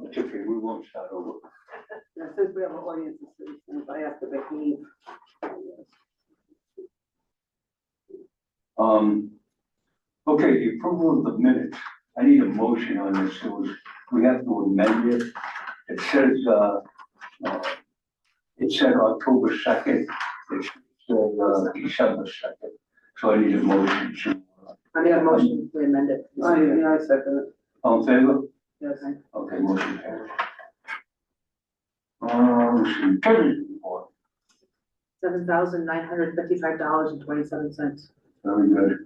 It's okay, we won't start over. Yeah, since we have an audience of citizens, I have to behave. Okay, the approval of the minutes. I need a motion on this. We have to amend it. It says, it said October 2nd. It said, December 2nd. So I need a motion to. I make a motion to amend it. I second it. All in favor? Yes. Okay, motion carries. Let's see, treasurer's report. $7,955.27. Very good.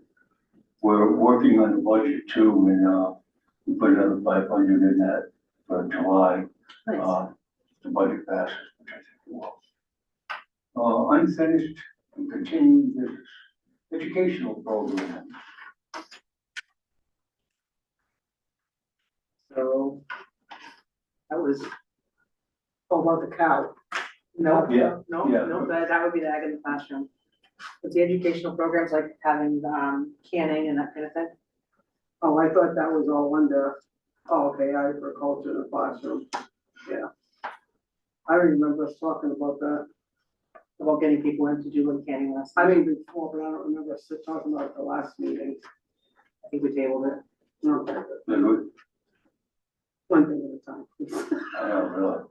We're working on the budget too, and, we put another 500 in that for July. Nice. The budget passes, which I think it will. Unfinished and continuing business, educational program. So that was about the cow. No, Yeah, no, yeah. no, that would be the ag in the classroom. But the educational programs like having, canning and that kind of thing. Oh, I thought that was all under, oh, okay, agriculture in the classroom. Yeah. I remember us talking about that. About getting people in to do like canning lessons. I mean before, but I don't remember us talking about it at the last meeting. I think we tabled it. No, Good. one thing at a time. I know, really.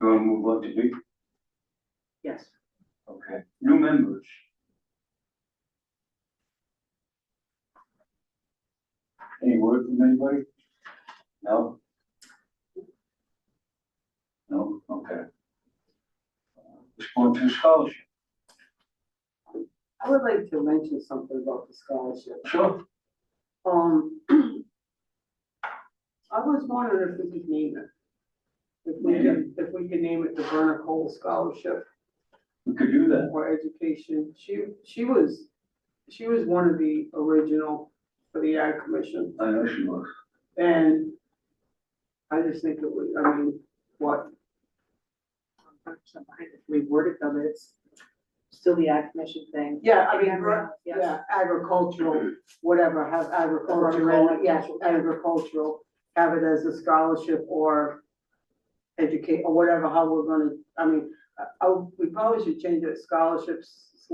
You wanna move on to B? Yes. Okay, new members. Any word from anybody? No? No, okay. Respond to the scholarship. I would like to mention something about the scholarship. Sure. I was wondering if we could name it. If we could name it the Verna Cole Scholarship We could do that. for education. She was one of the original for the Ag Commission. I know she was. And I just think it would, I mean, what, I'm 100% behind it. We worded though, but it's still the ag commission thing. yeah, I mean, Yes. yeah, agricultural, whatever, have agricultural, yes, agricultural, have it as a scholarship or educate, or whatever, how we're gonna, I mean, we probably should change it scholarships /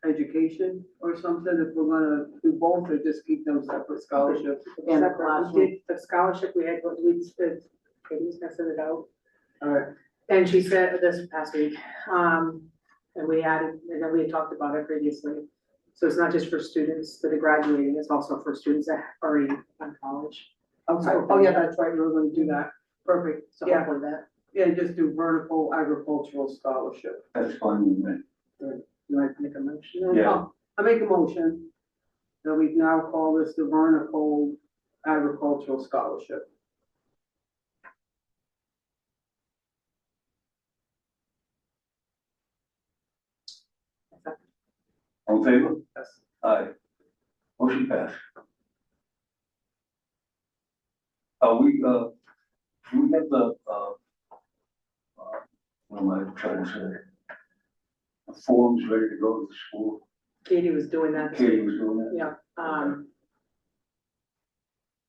education or something, if we're gonna do both, or just keep them separate scholarships and a Separate. We classroom. did the scholarship, we had, we did, Katie's gonna send it out. All right, And she said this past week, and we added, and then we had talked about it previously. So it's not just for students that are graduating, it's also for students that are already on college. okay, oh yeah, that's right, we were gonna do that, perfect, So yeah, hopefully that, yeah, just do vertical agricultural scholarship. That's fine with me. you might make a motion. Yeah. Oh, I make a motion that we now call this the Verna Cole Agricultural Scholarship. All in favor? Yes. Aye. Motion passed. We have the, what am I trying to say? The forms ready to go to the school. Katie was doing that. Katie was doing that? Yeah, I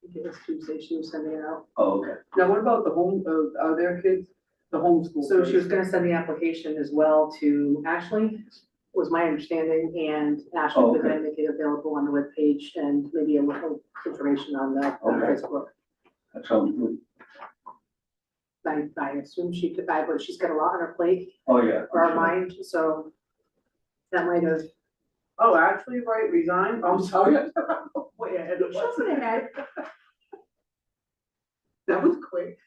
think it was Tuesday, she was sending it out. Oh, okay. Now, what about the home, are their kids, the homeschool? So she was kids? gonna send the application as well to Ashley, was my understanding, and Ashley would then make it available on the webpage and maybe a little information on the Okay. Facebook. That sounds good. I assume she could, but she's got a lot on her plate, Oh, yeah. or her mind, so that might have. Oh, actually, right, resigned, I'm sorry. Way ahead of us. Shuffling ahead. That was quick.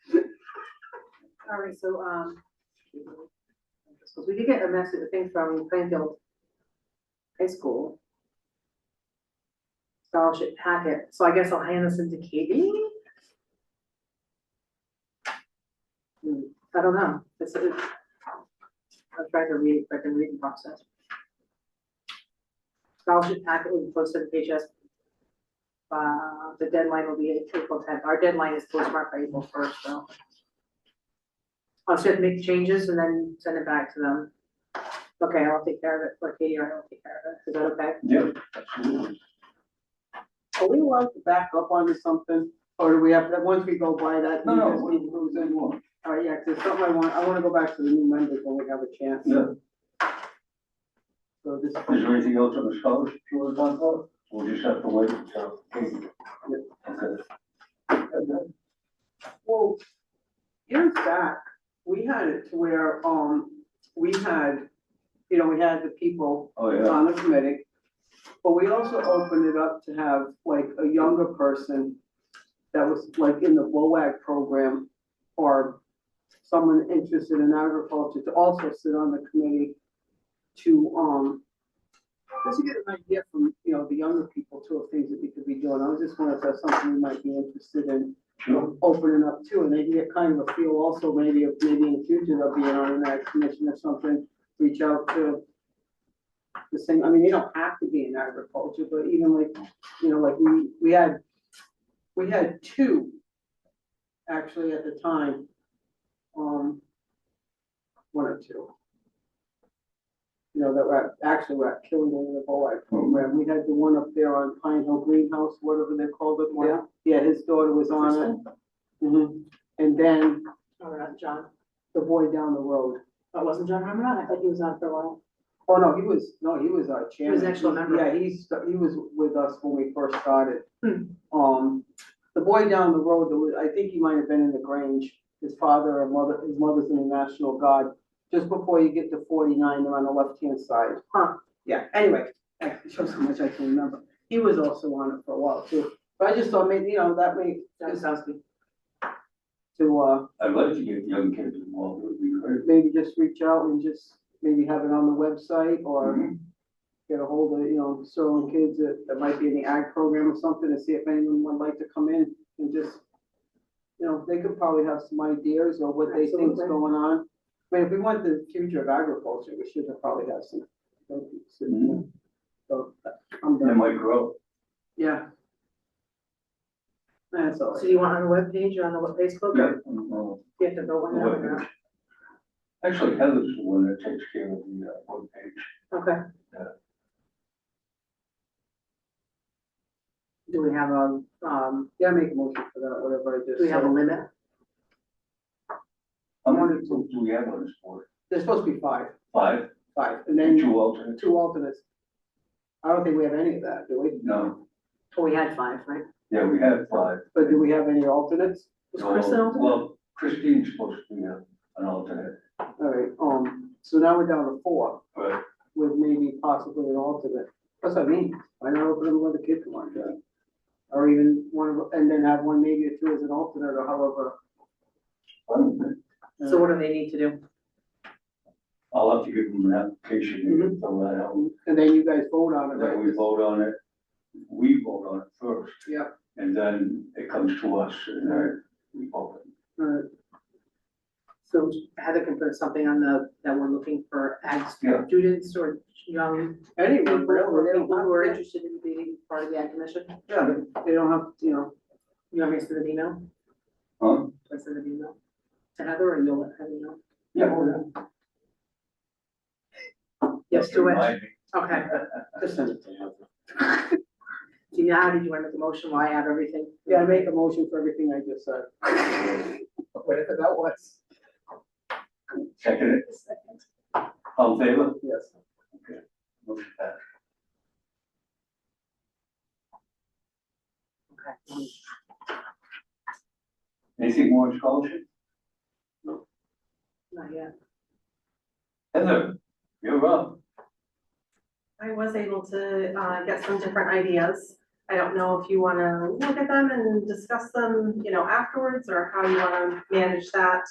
All right, so, so we did get a message, a thing from Plainfield High School. Scholarship packet, so I guess I'll hand this into Katie. I don't know, I'm trying to read it, I can read the process. Scholarship packet will be posted to HS. The deadline will be April 10th, our deadline is postmarked by April 1st, so. I'll just make changes and then send it back to them. Okay, I'll take care of it, or Katie or I will take care of it, is that okay? Yeah, absolutely. Are we allowed to back up onto something, or do we have, that once we go by that? No, we no, just what need do to move you in? want? All right, yeah, 'cause there's something I wanna go back to the new members when we have a chance. Yeah. So this. Is there anything else on the scholarship you want to talk about? We'll just have to wait until. Okay. Well, years back, we had it to where, we had, we had the people Oh, yeah. on the committee. But we also opened it up to have like a younger person that was like in the WOAG program or someone interested in agriculture to also sit on the committee to, just to get an idea from, the younger people too, of things that we could be doing. I was just wondering if that's something we might be interested in Sure. opening up too, and maybe get kind of a feel also, maybe in the future, they'll be on an ag commission or something, reach out to the same, I mean, they don't have to be in agriculture, but even like, like we had two actually at the time, one or two. That were killing in the BOAG program. We had the one up there on Pine Hill Greenhouse, whatever they called it. Yeah. Yeah, his daughter was on it. And then Oh, not John. the boy down the road. Oh, it wasn't John Harmon? I thought he was on for a while. Oh, no, he was our chairman. He was actually a member. Yeah, he was with us when we first started. Hmm. The boy down the road, I think he might have been in the Grange. His father and mother, his mother's in the National Guard. Just before you get to 49, they're on the left-hand side. Huh. Yeah, anyway, it shows how much I can remember. He was also on it for a while too. But I just thought maybe, that may, That sounds good. to, I'd like to get young kids involved, it would be great. maybe just reach out and just maybe have it on the website or Mhm. get a hold of, Sterling kids that might be in the ag program or something and see if anyone would like to come in and just, they could probably have some ideas or what they think's Absolutely. going on. I mean, if we want the future of agriculture, we should probably have some. Mhm. So, I'm They done. might grow. Yeah. That's all. So you want on the webpage or on the Facebook? Yeah. You have to go one now or not? Actually, Heather's the one that takes care of the web page. Okay. Yeah. Do we have a, Yeah, make a motion for that, whatever I just do we have a said. limit? How many people do we have on this board? There's supposed to be five, Five? and then Two alternates? two alternates. I don't think we have any of that, do we? No. Well, we had five, right? Yeah, we have five. But do we have any alternates? Was Chris an alternate? Well, Christine's supposed to be an alternate, All right, so now we're down to four but with maybe possibly an alternate. That's what I mean. Why not open them with a kid one guy? Or even one of, and then have one maybe or two as an alternate or however. So what do they need to do? I'll have to give them an application and fill that out. And then you guys vote on it, Then right? we vote on it. We vote on it first. Yeah. And then it comes to us and then we vote. So Heather can put something on that we're looking for ag Yeah. students or young Anyone, people really, they don't who are have to. interested in being part of the ag commission. Yeah, they don't have, You want me to send an email? Huh? Do I send an email to Heather or you'll let Heather know? Yeah. Yes, to it. Remind me. Okay. just send it to them. Do you know, how did you want to make a motion? Why add everything? Yeah, I make a motion for everything I just said. Whatever that was. Second it. All in favor? Yes. Okay. Motion passed. Okay. Anything more on scholarship? Not yet. Heather, you're up. I was able to get some different ideas. I don't know if you want to look at them and discuss them, afterwards, or how you want to manage that.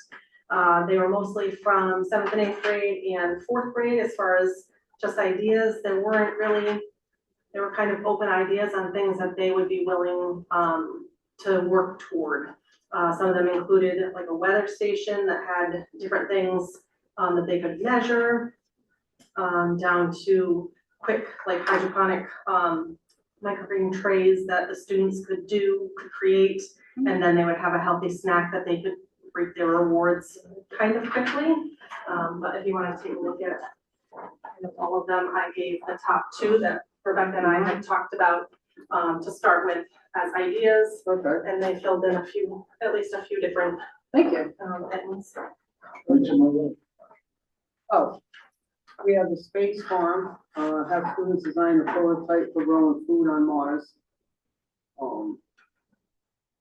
They were mostly from 7th and 8th grade and 4th grade as far as just ideas. They were kind of open ideas on things that they would be willing to work toward. Some of them included like a weather station that had different things that they could measure, down to quick like hydroponic microgreen trays that the students could create, and then they would have a healthy snack that they could reap their rewards kind of quickly. But if you want to take a look at kind of all of them, I gave the top two that Rebecca and I had talked about to start with as ideas. Okay, And they filled in at least a few different, thank you. things. Oh, we have the Space Farm, have students design a prototype for growing food on Mars.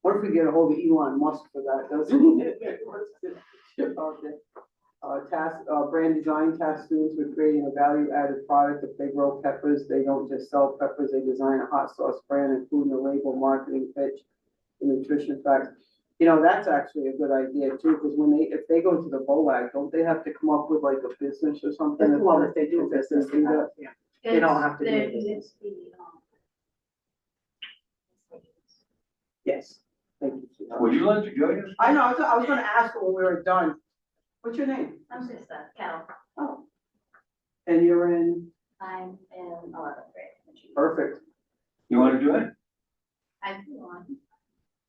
What if we get a hold of Elon Musk for that, doesn't he? Ship out there. Brand design task students with creating a value-added product. If they grow peppers, they don't just sell peppers, they design a hot sauce brand, including a label, marketing pitch, and nutrition facts. You know, that's actually a good idea too, because if they go to the BOAG, don't they have to come up with like a business or something? Well, if they do business, do that. yeah. They don't have to do It's- business. it's the, Yes, thank you. sweetheart. Would you like to join us? I know, I was gonna ask when we were done. What's your name? I'm just a kettle. Oh. And you're in, I'm in 11th grade. perfect. You wanna join? I do want,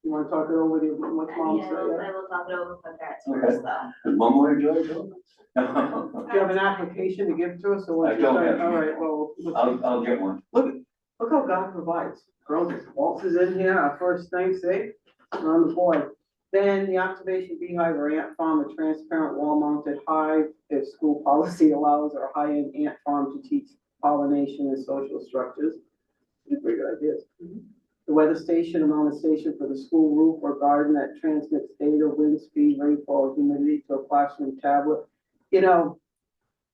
You wanna talk it over with your, what's mom I say? will talk it over with my parents Okay. first though. Does mom wanna join too? Do you have an application to give to us, or what? I don't have. All right, well, I'll get one. look how God provides. Girls, Waltz is in here, our first thing, see, we're on the board. Then the observation beehive or ant farm, a transparent wall-mounted hive, if school policy allows, or a high-end ant farm to teach pollination and social structures. These are pretty good ideas. The weather station, a mounted station for the school roof or garden that transmits data, wind speed, rainfall, humidity to a classroom tablet. You know,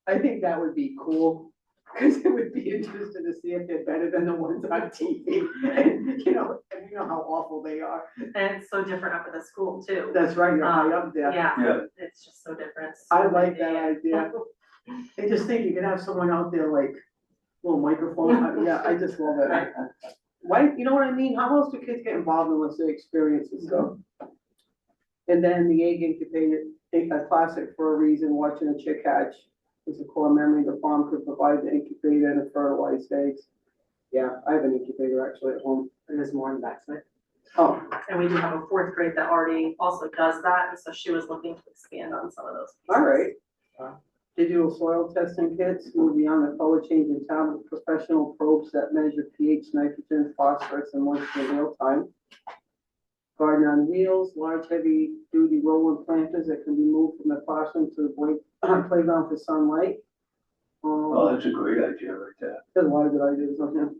I think that would be cool, because it would be interesting to see if they're better than the ones on TV. And you know how awful they are. And it's so different up at the school too. That's right, you're high up there. Yeah, Yeah, it's just so different. I So like many- that idea. I just think you could have someone out there like, little microphone, yeah, I just love it. Why, you know what I mean? How else do kids get involved unless they experience this stuff? And then the egg incubator, a classic for a reason, watching a chick hatch is a core memory. The farm could provide the incubator and the fertilized eggs. Yeah, I have an incubator actually at home. And there's more on that side. Oh, And we do have a fourth grade that already also does that, and so she was looking to expand on some of those. pieces. all right. Digital soil testing kits, move beyond the color changing tablet, professional probes that measure pH, nitrogen, phosphorus, and moisture in real time. Garden on wheels, large heavy duty rolling planters that can be moved from the classroom to the playground for sunlight. oh, that's a great idea right there. There's a lot of good ideas on here.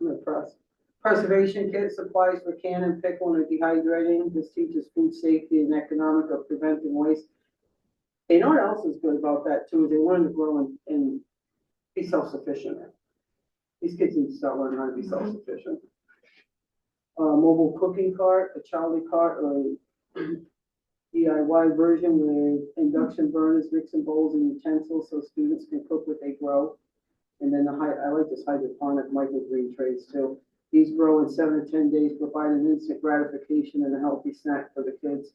I'm impressed. Preservation kit supplies for canning, pickling, or dehydrating. This teaches food safety and economic of preventing waste. You know what else is good about that too, is they learn to grow and be self-sufficient. These kids need to start learning how to be self-sufficient. Mobile cooking cart, a Charlie cart, or DIY version with induction burners, mixing bowls and utensils so students can cook what they grow. And then I like this hydroponic microgreen trays too. These grow in 7 to 10 days, providing instant gratification and a healthy snack for the kids.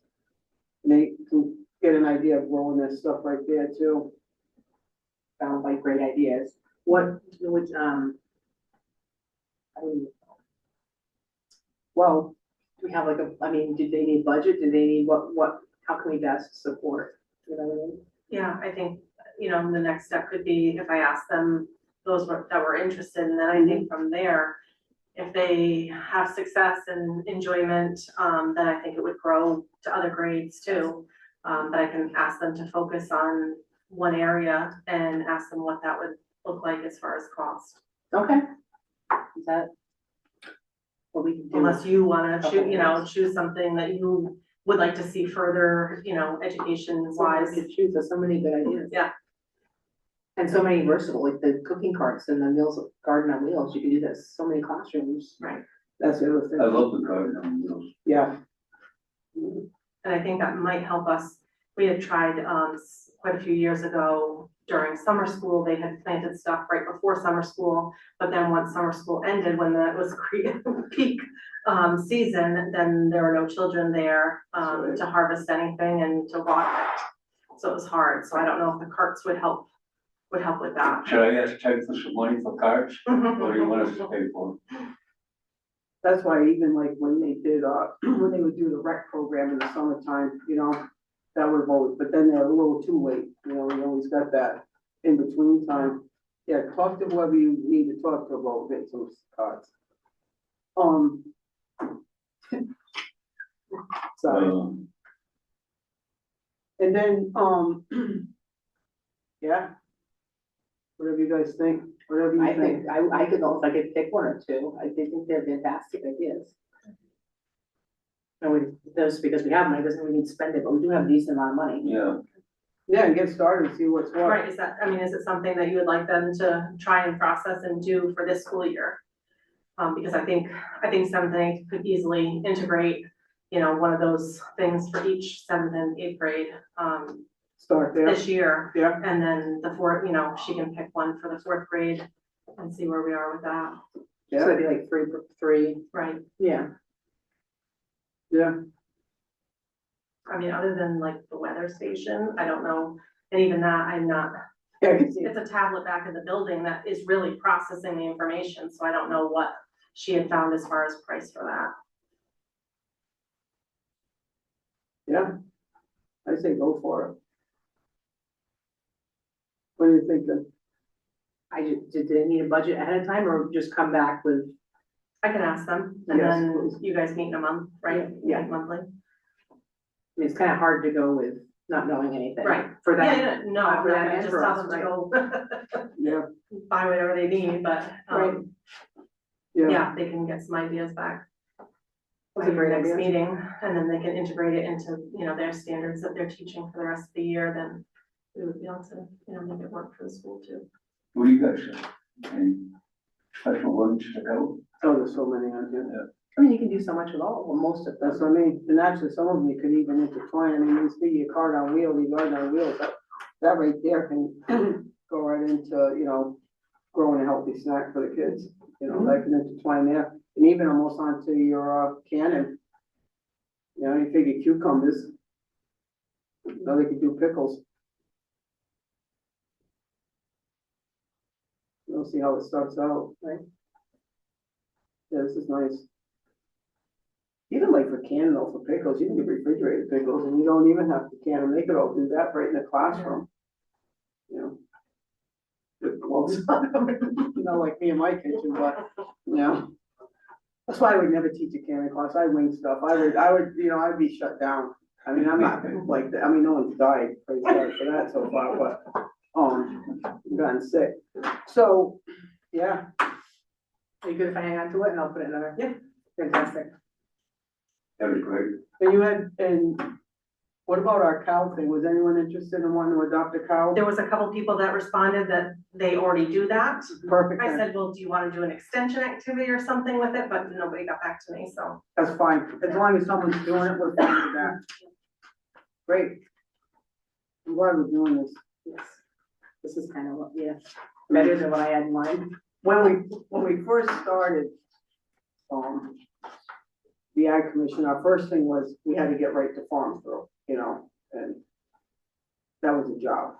And they can get an idea of growing this stuff right there too. Sounds like great ideas. What, which, Well, we have like I mean, do they need budget? Do they need what, how can we best support? You know what I mean? Yeah, I think, the next step could be if I ask them, that were interested, and then I think from there, if they have success and enjoyment, then I think it would grow to other grades too. But I can ask them to focus on one area and ask them what that would look like as far as cost. Okay. Is that what we can do? Unless you wanna choose something that you would like to see further, education wise. To choose, there's so many good ideas. Yeah. And so many versatile, like the cooking carts and the meals, garden on wheels, you can do this, so many classrooms. Right. that's the other I thing. love the garden on wheels. Yeah. And I think that might help us. We had tried, quite a few years ago during summer school, they had planted stuff right before summer school. But then once summer school ended, when that was peak, season, then there were no children there, to harvest anything and to water it. So it was hard. So I don't know if the carts would help with that. Should I ask Ted for some money for carts, or do you want us to pay for them? That's why even like when they did, when they would do the rec program in the summertime, that would have always, but then they're a little too late, we always got that in between time. Yeah, talk to whoever you need to talk to about getting some cards. Um. Sorry, and then, yeah. Whatever you guys think, whatever you I think. think, I could know if I could pick one or two, I think they're fantastic ideas. And we, just because we have money, doesn't mean we need to spend it, but we do have a decent amount of money. Yeah, Yeah, and get started, see what's what. Right, is that, I mean, is it something that you would like them to try and process and do for this school year? Because I think seventh and eighth could easily integrate, you know, one of those things for each seventh and eighth grade, Start there, this year. yeah, And then the fourth, you know, she can pick one for the fourth grade and see where we are with that, So yeah, it'd be like three, right? yeah. yeah, I mean, other than like the weather station, I don't know, and even that, I'm not, yeah, I can see it. it's a tablet back in the building that is really processing the information, so I don't know what she had found as far as price for that. Yeah. I say go for it. What do you think then? Did they need a budget ahead of time or just come back with, I can ask them, and Yes, then please. you guys meet in a month, right? Yeah. Meet monthly. I mean, it's kind of hard to go with not knowing anything. Right. For Yeah, that, yeah, no, I'm for not that gonna and just for tell us, them to go Yeah, buy whatever they need, but, Right. yeah, yeah, they can get some ideas back. By That's a your great next idea. meeting, and then they can integrate it into, you know, their standards that they're teaching for the rest of the year, then we would be able to, you know, make it work for the school too. what do you guys think? Any special ones to go? oh, there's so many on here. I mean, you can do so much with all, well, most of them. That's what I mean, and actually, some of them you could even intertwine, I mean, you see your card on wheels, your yard on wheels, that right there can go right into, you know, growing a healthy snack for the kids, you know, that can intertwine there, and even almost onto your, cannon. You know, you figure cucumbers, you know, they could do pickles. You'll see how it starts out, right? Yeah, this is nice. Even like for canning though, for pickles, you can get refrigerated pickles and you don't even have to can them, they could all do that right in the classroom. You know? With gloves on them, not like me in my kitchen, but, you know. That's why I would never teach a canning class, I wing stuff, I would, you know, I'd be shut down. I mean, I'm not like, that. I mean, no one's died, praise God for that so far, but, gotten sick. So, yeah, Are you good if I hang on to it and I'll put it in another? Yeah. Fantastic. That'd be great. and you had, and what about our cow thing? Was anyone interested in wanting to adopt a cow? There was a couple people that responded that they already do that. Perfect, I then. said, well, do you wanna do an extension activity or something with it, but nobody got back to me, so. That's fine, as long as someone's doing it, we're fine with that. Great. I'm glad we're doing this. Yes. This is kind of, yeah, better than what I had in mind. When we first started, the Ag Commission, our first thing was, we had to get right to Farmville, you know, and that was a job.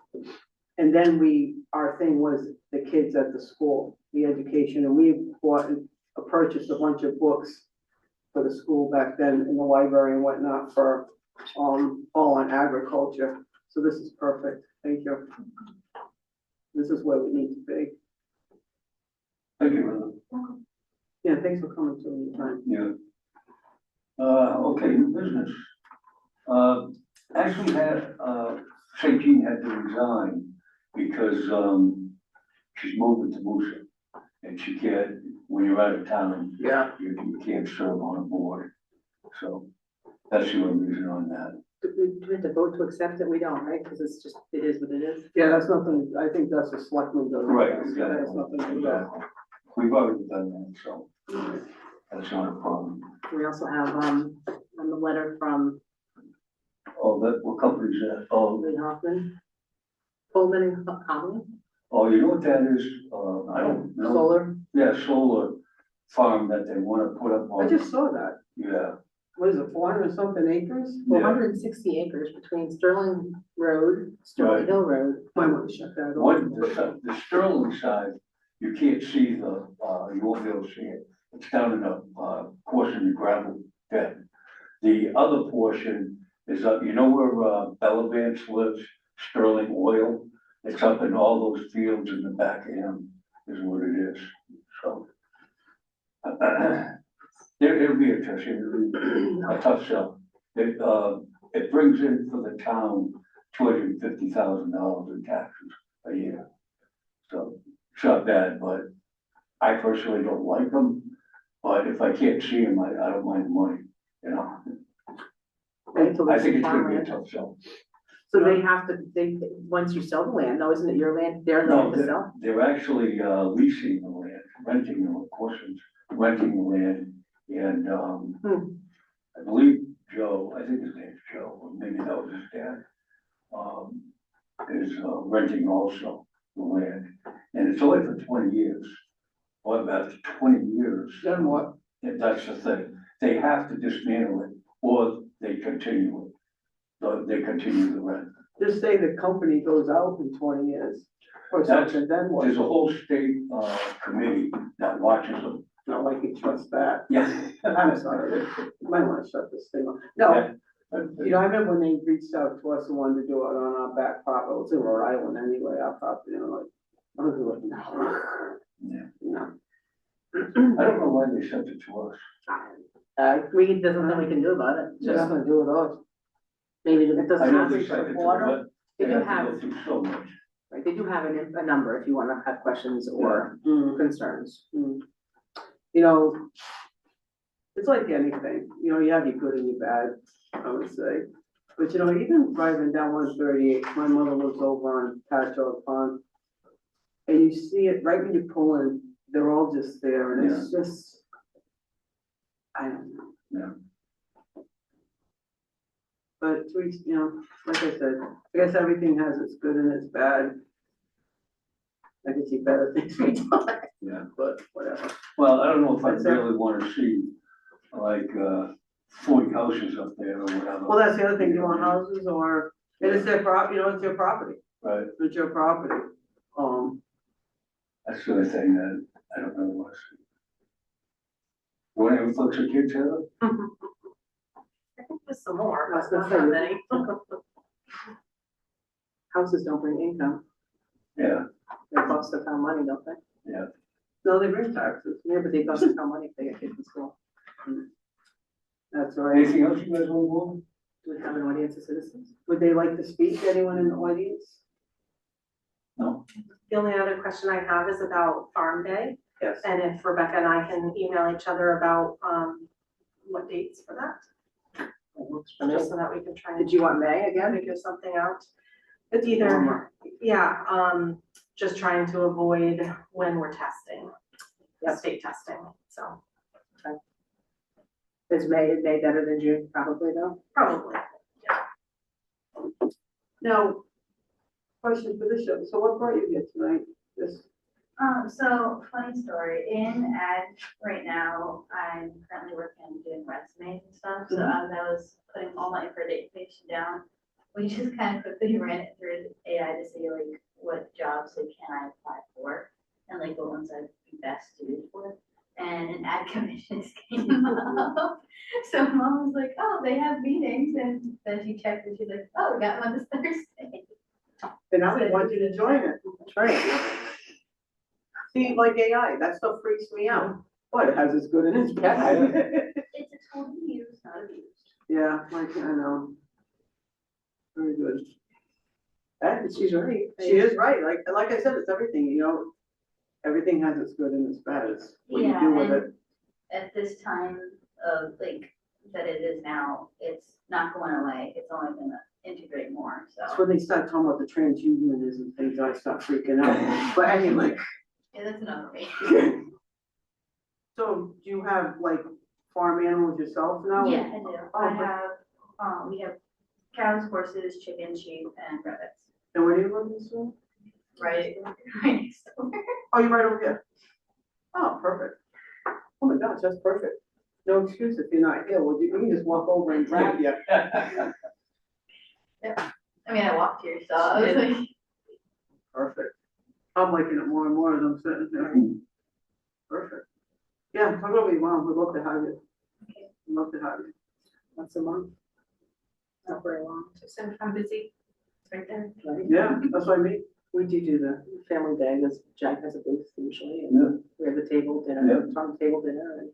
And then our thing was the kids at the school, the education, and we bought and purchased a bunch of books for the school back then in the library and whatnot for, all on agriculture. So this is perfect, thank you. This is where we need to be. Thank you, Linda. Yeah, thanks for coming to me time. Yeah. Okay, new business. Actually had, St. Jean had to resign because, she's moving to Moosa. And she can't, when you're out of town, Yeah. you can't serve on a board. So that's the only reason on that. Do we have to vote to accept it? We don't, right? Because it's just, it is what it is. Yeah, that's nothing, I think that's a selectman does. Right, That's exactly. nothing to do with that. Exactly. We've already done that, so that's not a problem. We also have, on the letter from Oh, what company is that? Oh, Lee Hoffman. Coleman and Conley, oh, you know what that is? I don't know. solar. Yeah, solar farm that they wanna put up I on, just saw that, yeah, what is it, 400 something acres? Four Yeah. hundred and 60 acres between Sterling Road, Sterling Right. Hill Road. Might want to check that out. one, the Sterling side, you can't see you won't be able to see it. It's down in a, portion of gravel bed. The other portion is up, you know where, Bella Vance lives, Sterling Oil? It's up in all those fields in the back of him, is what it is, so. it'll be interesting, it'll be a tough sell. It brings in for the town $250,000 in taxes a year. So it's not bad, but I personally don't like them, but if I can't see them, I don't mind the money, you know? Wait till I there's think it's some gonna be a farmland. tough sell. So they have to, once you sell the land, though, isn't it your land, their No, land to sell? they're actually leasing the land, renting the, of course, it's renting the land, and, I believe Joe, I think his name's Joe, or maybe that was his dad, is renting also the land, and it's only for 20 years. Well, after 20 years, Then what? and that's the thing, they have to dismantle it, or they continue it. So they continue the rent. Just say the company goes out in 20 years or That's- something, then what? There's a whole state committee that watches them. Not like you trust that. Yeah. I'm sorry, you might wanna shut this thing off. No, you know, I remember when they reached out to us and wanted to do it on our back property, it was in Rhode Island anyway, our property, and I'm like, I was like, no. Yeah. No. I don't know why they sent it to us. There's nothing we can do about it, Just just gonna do it all. maybe it I doesn't know have they to sent it be to water. us, They they do have to have, go through so much. right, they do have a number if you wanna have questions or concerns. You know, it's like anything, you know, you have your good and your bad, I would say. But you know, even driving down 138, my mother lives over on Patchogue Pond. And you see it right when you pull in, they're all just there and it's just, I don't know. Yeah. But we, you know, like I said, I guess everything has its good and its bad. I can see better things we done. Yeah. But whatever. Well, I don't know if I That's it. really wanna see like 40 houses up there or whatever. Well, that's the other thing, you want houses or, and it's their you know, it's your property, Right, it's your property. that's the other thing that I don't really wanna see. You want any folks or kids, Heather? I think there's some more, That's but not the that thing. many. Houses don't bring income, Yeah, they cost the town money, don't they? No, they bring taxes, Yeah, but they cost the town money if they get kids in school. that's right. anything else you guys want Do we have an audience of citizens? Would they like to speak, anyone in the audience? No? The only other question I have is about Farm Day, Yes. and if Rebecca and I can email each other about, what dates for that, It works for me. just so that we can try and Did you want May again? figure something out. It's either, yeah, just trying to avoid when we're testing, Yep. state testing, so Is May better than June, probably though? probably. Now, question for the show, so what brought you here tonight? This, So funny story, in ag right now, I'm currently working on doing resumes and stuff, so as I was putting all my information down, we just kind of quickly ran it through AI to see like what jobs like can I apply for, and like what ones I'd be best suited for. And an ad commissions came up, so mom was like, oh, they have meetings, and then she checked and she's like, oh, we got one this Thursday. and I would want you to join it. That's right. See, like AI, that stuff freaks me out. What, it has its good and its bad. It's a tool to use, not abused. Yeah, like, I know. Very good. And she's right. She is right, like I said, it's everything, you know, everything has its good and its bad, it's what you Yeah, do with and it. at this time of like, that it is now, it's not going away, it's only gonna integrate more, That's so. when they start talking about the transhumanism and things, I start freaking out, but anyway. Yeah, that's another way. So, do you have like farm animals yourself now? Yeah, I do, I but- have, we have cows, horses, chickens, sheep, and rabbits, And where do you live this one? right, right next door. Oh, you're right over here. Oh, perfect. Oh my gosh, that's perfect. No excuse if you're not here, well, you can just walk over and grab you. I mean, I walked here, so I was like, Perfect. I'm liking it more and more as I'm sitting there. Perfect. Yeah, talk over your mom, we'd love to have you. Okay. We'd love to have you. Once a month. Not very long. Just if I'm busy, it's right there. Right? Yeah, that's what I mean. We do the family day, because Jack has a booth usually, Yeah. and we have the table dinner, farm table dinner, and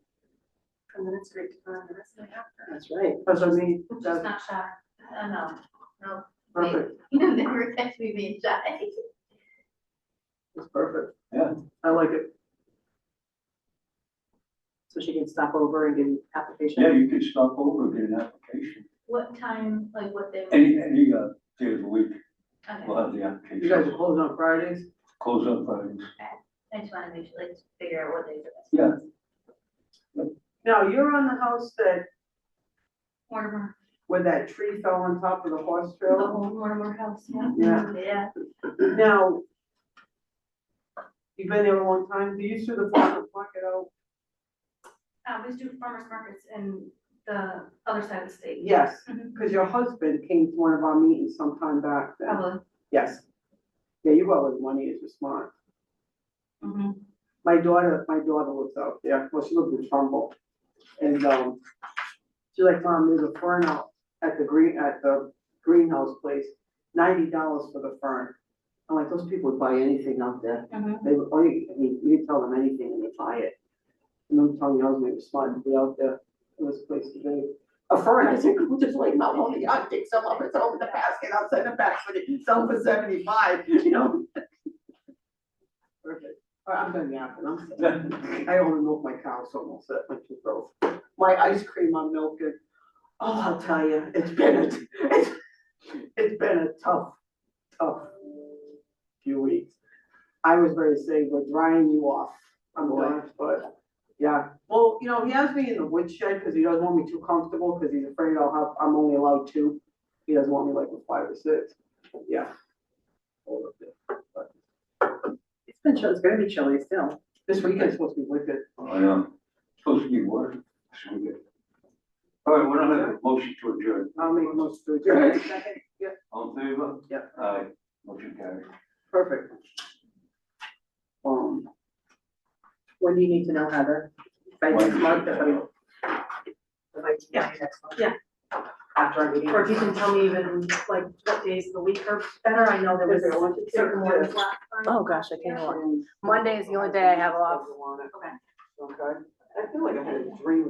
And then it's great to find the rest of the after. That's right. Cause I mean, Just that's not shy. No. perfect, You never catch me being shy. it's perfect. Yeah. I like it. So she can stop over and give you application? Yeah, you can stop over, get an application. What time, like what day? Any day of the week, Okay, we'll have the You guys application. are closed on Fridays? Close up Fridays. I just wanna make sure, like, figure out what days are best. Yeah. Now, you're on the house that, Mortimer, where that tree fell on top of the horse the trail? old Mortimer house, yeah. Yeah. Yeah, Now, you've been there a long time, do you through the farmer's market out? we just do farmers markets in the other side of the state. Yes, Mhm. because your husband came to one of our meetings sometime back then. Probably. Yes. Yeah, you got with money is just smart. Mm-hmm. My daughter lives out there, well, she lives in Trumbull. And, she's like, Mom, there's a fern out at the greenhouse place, $90 for the fern. I'm like, those people would buy anything out there. Mhm. They would, you could tell them anything and they buy it. And I'm telling you, I was maybe smart to be out there, it was a place to be. A fern, I said, we'll just lay them out on the yard, take some of it, throw them in the basket, I'll send it back for it, sell them for 75, you know? Perfect. All right, I'm done yapping, I'm sorry. I only milk my cows almost at my two girls. My ice cream I'm milking, oh, I'll tell you, it's been a tough few weeks. I was ready to say, we're drying you off, I'm done, but, yeah. Well, you know, he has me in the woodshed, because he doesn't want me too comfortable, because he's afraid I'm only allowed 2. He doesn't want me like with 5 or 6, yeah. Hold up there. But It's been chill, it's gonna be chilly still. this weekend's supposed to be wicked. I know. Supposed to be worse. All right, we don't have a motion to adjourn. I'll make a motion to adjourn. Yeah, All in favor? yeah, Aye. Motion carried. perfect. When do you need to know, Heather? By When next you month, should if I, know. if I can tell you next month? Yeah. After our meeting? Or if you can tell me even like what days of the week are better, I know there was certain ones last time. Oh, gosh, I can't remember. Monday is the only day I have off. Okay. Okay. I feel like I had a dream